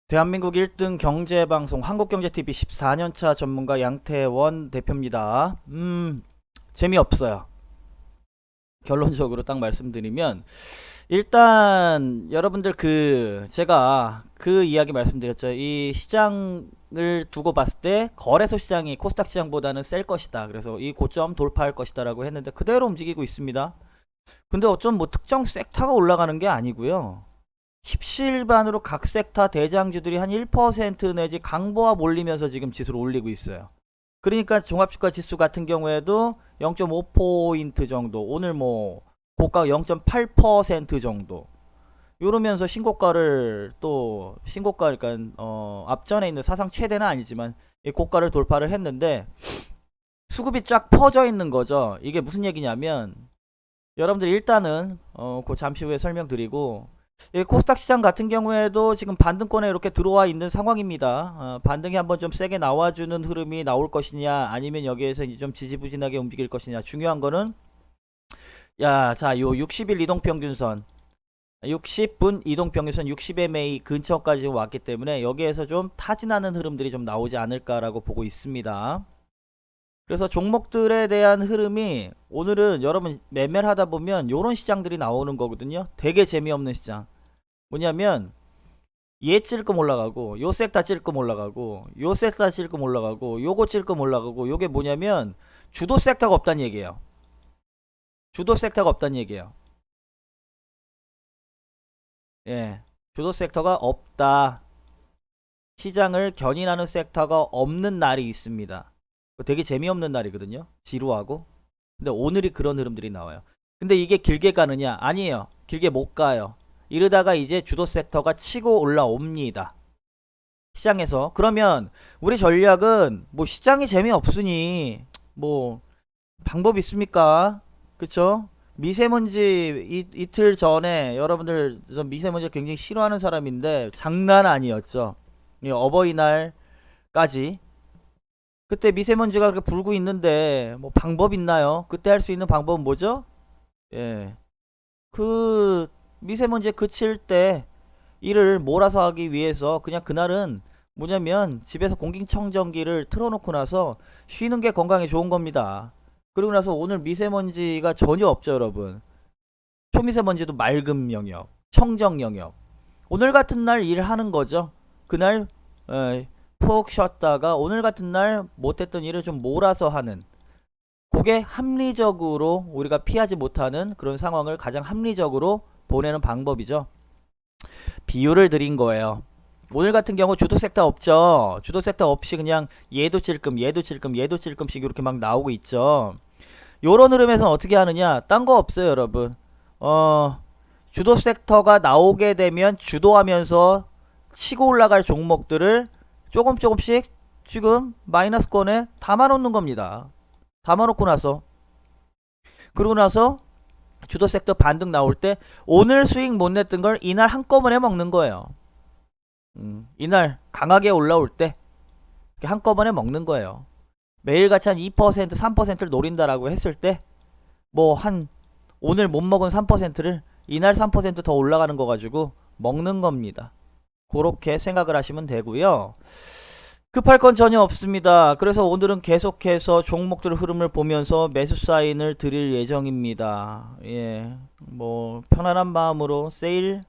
대한민국 1등 경제방송 한국경제TV 14년차 전문가 양태원 대표입니다. 재미없어요. 결론적으로 딱 말씀드리면 일단 여러분들 제가 이야기 말씀드렸죠. 이 시장을 두고 봤을 때 거래소 시장이 코스닥 시장보다는 셀 것이다. 그래서 이 고점 돌파할 것이다 라고 했는데 그대로 움직이고 있습니다. 근데 어쩜 뭐 특정 섹터가 올라가는 게 아니고요. 십시일반으로 각 섹터 대장주들이 한 1% 내지 강보합 올리면서 지금 지수를 올리고 있어요. 그러니까 종합주가 지수 같은 경우에도 0.5포인트 정도, 오늘 뭐 고가 0.8% 정도 이러면서 신고가를 또 신고가 그러니까 앞전에 있는 사상 최대는 아니지만 이 고가를 돌파를 했는데 수급이 쫙 퍼져 있는 거죠. 이게 무슨 얘기냐면 여러분들 일단은 그 잠시 후에 설명드리고 코스닥 시장 같은 경우에도 지금 반등권에 이렇게 들어와 있는 상황입니다. 반등이 한번 좀 세게 나와주는 흐름이 나올 것이냐 아니면 여기에서 이제 좀 지지부진하게 움직일 것이냐. 중요한 거는 자, 요 60일 이동평균선 60분 이동평균선 60MA 근처까지 왔기 때문에 여기에서 좀 타진하는 흐름들이 좀 나오지 않을까라고 보고 있습니다. 그래서 종목들에 대한 흐름이 오늘은 여러분 매매를 하다 보면 요런 시장들이 나오는 거거든요. 되게 재미없는 시장. 뭐냐면 얘 찔끔 올라가고 요 섹터 찔끔 올라가고 요 섹터 찔끔 올라가고 요거 찔끔 올라가고 요게 뭐냐면 주도 섹터가 없다는 얘기예요. 주도 섹터가 없다는 얘기예요. 예. 주도 섹터가 없다. 시장을 견인하는 섹터가 없는 날이 있습니다. 되게 재미없는 날이거든요. 지루하고. 근데 오늘이 그런 흐름들이 나와요. 근데 이게 길게 가느냐? 아니에요. 길게 못 가요. 이러다가 이제 주도 섹터가 치고 올라옵니다. 시장에서. 그러면 우리 전략은 뭐 시장이 재미없으니 뭐 방법 있습니까? 그쵸? 미세먼지 이틀 전에 여러분들 저 미세먼지를 굉장히 싫어하는 사람인데 장난 아니었죠. 이 어버이날까지 그때 미세먼지가 그렇게 불고 있는데 뭐 방법 있나요? 그때 할 수 있는 방법은 뭐죠? 예. 그 미세먼지에 그칠 때 일을 몰아서 하기 위해서 그냥 그날은 뭐냐면 집에서 공기청정기를 틀어놓고 나서 쉬는 게 건강에 좋은 겁니다. 그리고 나서 오늘 미세먼지가 전혀 없죠, 여러분. 초미세먼지도 맑음 영역, 청정 영역. 오늘 같은 날 일하는 거죠. 그날 푹 쉬었다가 오늘 같은 날 못했던 일을 좀 몰아서 하는. 그게 합리적으로 우리가 피하지 못하는 그런 상황을 가장 합리적으로 보내는 방법이죠. 비유를 드린 거예요. 오늘 같은 경우 주도 섹터 없죠. 주도 섹터 없이 그냥 얘도 찔끔 얘도 찔끔 얘도 찔끔씩 이렇게 막 나오고 있죠. 요런 흐름에서는 어떻게 하느냐? 딴 거 없어요, 여러분. 주도 섹터가 나오게 되면 주도하면서 치고 올라갈 종목들을 조금씩 지금 마이너스권에 담아놓는 겁니다. 담아놓고 나서 그러고 나서 주도 섹터 반등 나올 때 오늘 수익 못 냈던 걸 이날 한꺼번에 먹는 거예요. 이날 강하게 올라올 때 한꺼번에 먹는 거예요. 매일같이 한 2%, 3%를 노린다라고 했을 때 뭐 한 오늘 못 먹은 3%를 이날 3%더 올라가는 거 가지고 먹는 겁니다. 그렇게 생각을 하시면 되고요. 급할 건 전혀 없습니다. 그래서 오늘은 계속해서 종목들 흐름을 보면서 매수 사인을 드릴 예정입니다. 예, 뭐 편안한 마음으로 세일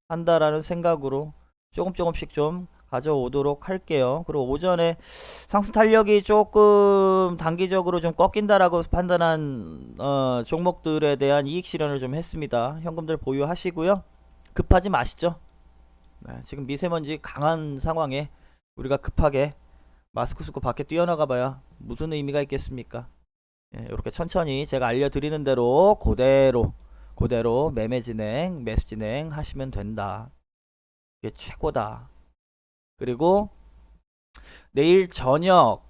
한다라는 생각으로 조금씩 좀 가져오도록 할게요. 그리고 오전에 상승 탄력이 조금 단기적으로 좀 꺾인다라고 판단한 종목들에 대한 이익 실현을 좀 했습니다. 현금들 보유하시고요. 급하지 마시죠. 네, 지금 미세먼지 강한 상황에 우리가 급하게 마스크 쓰고 밖에 뛰어나가 봐야 무슨 의미가 있겠습니까? 예, 이렇게 천천히 제가 알려드리는 대로 그대로 매매 진행, 매수 진행 하시면 된다. 이게 최고다. 그리고 내일 저녁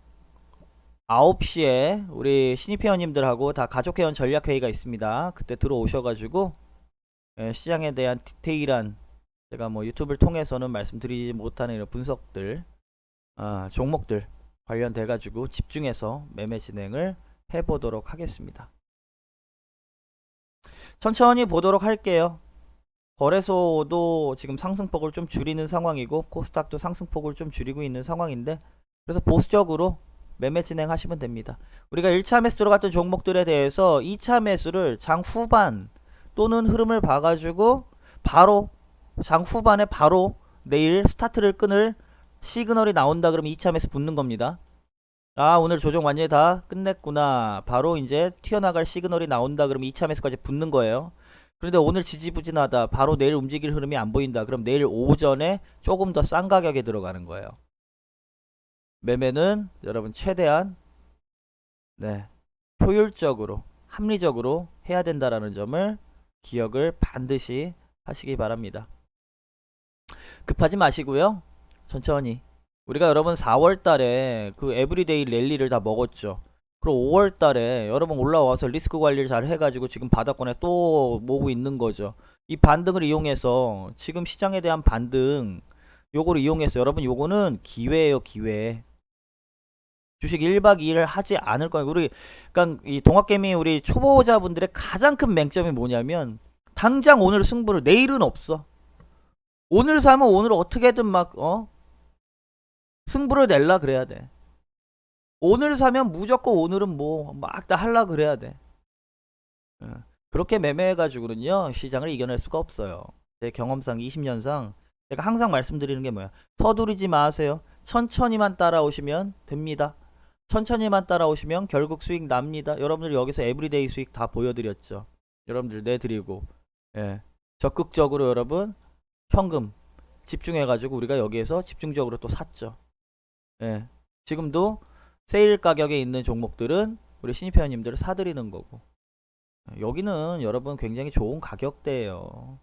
9시에 우리 신입 회원님들하고 다 가족 회원 전략 회의가 있습니다. 그때 들어오셔가지고 시장에 대한 디테일한 제가 뭐 유튜브를 통해서는 말씀드리지 못하는 이런 분석들, 종목들 관련돼 가지고 집중해서 매매 진행을 해보도록 하겠습니다. 천천히 보도록 할게요. 거래소도 지금 상승폭을 좀 줄이는 상황이고 코스닥도 상승폭을 좀 줄이고 있는 상황인데, 그래서 보수적으로 매매 진행하시면 됩니다. 우리가 1차 매수 들어갔던 종목들에 대해서 2차 매수를 장 후반 또는 흐름을 봐가지고 바로 장 후반에 바로 내일 스타트를 끊을 시그널이 나온다 그러면 2차 매수 붙는 겁니다. 아, 오늘 조정 완전히 다 끝냈구나. 바로 이제 튀어나갈 시그널이 나온다 그러면 2차 매수까지 붙는 거예요. 그런데 오늘 지지부진하다. 바로 내일 움직일 흐름이 안 보인다. 그럼 내일 오전에 조금 더 싼 가격에 들어가는 거예요. 매매는 여러분 최대한 효율적으로, 합리적으로 해야 된다라는 점을 기억을 반드시 하시기 바랍니다. 급하지 마시고요. 천천히. 우리가 여러분 4월 달에 그 에브리데이 랠리를 다 먹었죠. 그리고 5월 달에 여러분 올라와서 리스크 관리를 잘 해가지고 지금 바닥권에 또 모으고 있는 거죠. 이 반등을 이용해서 지금 시장에 대한 반등 요거를 이용해서 여러분 요거는 기회예요, 기회. 주식 1박 2일 하지 않을 거예요. 그러니까 이 동학개미 우리 초보자분들의 가장 큰 맹점이 뭐냐면 당장 오늘 승부를, 내일은 없어. 오늘 사면 오늘 어떻게든 막 승부를 낼라 그래야 돼. 오늘 사면 무조건 오늘은 뭐 막 다 할라 그래야 돼. 그렇게 매매해가지고는요 시장을 이겨낼 수가 없어요. 제 경험상 20년상 제가 항상 말씀드리는 게 뭐야, 서두르지 마세요. 천천히만 따라오시면 됩니다. 천천히만 따라오시면 결국 수익 납니다. 여러분들 여기서 에브리데이 수익 다 보여드렸죠. 여러분들 내드리고 적극적으로 여러분 현금 집중해가지고 우리가 여기에서 집중적으로 또 샀죠. 지금도 세일 가격에 있는 종목들은 우리 신입 회원님들을 사드리는 거고, 여기는 여러분 굉장히 좋은 가격대예요.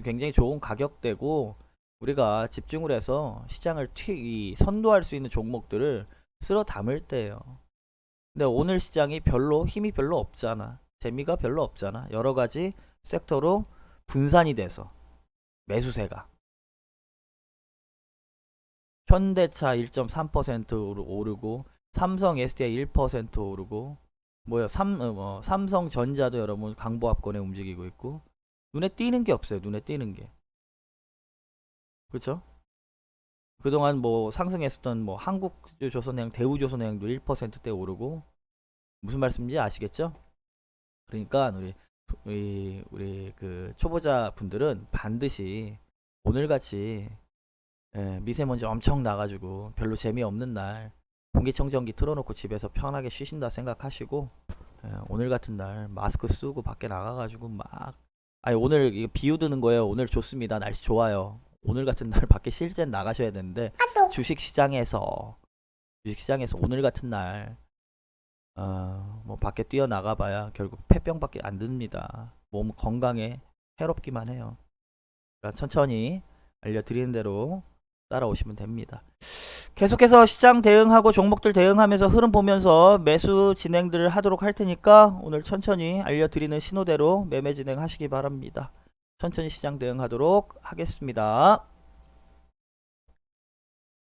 굉장히 좋은 가격대고 우리가 집중을 해서 시장을 선도할 수 있는 종목들을 쓸어 담을 때예요. 근데 오늘 시장이 별로 힘이 별로 없잖아. 재미가 별로 없잖아. 여러 가지 섹터로 분산이 돼서 매수세가 현대차 1.3% 오르고 삼성 SDI 1% 오르고 삼성전자도 여러분 강보합권에 움직이고 있고, 눈에 띄는 게 없어요. 눈에 띄는 게. 그렇죠? 그동안 뭐 상승했었던 뭐 한국조선해양, 대우조선해양도 1%대 오르고, 무슨 말씀인지 아시겠죠? 그러니까 우리 그 초보자 분들은 반드시 오늘같이 미세먼지 엄청 나가지고 별로 재미없는 날 공기청정기 틀어놓고 집에서 편하게 쉬신다 생각하시고, 오늘 같은 날 마스크 쓰고 밖에 나가가지고 오늘 이거 비유 드는 거예요. 오늘 좋습니다. 날씨 좋아요. 오늘 같은 날 밖에 실제 나가셔야 되는데 주식시장에서 오늘 같은 날 뭐 밖에 뛰어나가봐야 결국 폐병밖에 안 듭니다. 몸 건강에 해롭기만 해요. 그러니까 천천히 알려드리는 대로 따라오시면 됩니다. 계속해서 시장 대응하고 종목들 대응하면서 흐름 보면서 매수 진행들을 하도록 할 테니까 오늘 천천히 알려드리는 신호대로 매매 진행하시기 바랍니다. 천천히 시장 대응하도록 하겠습니다.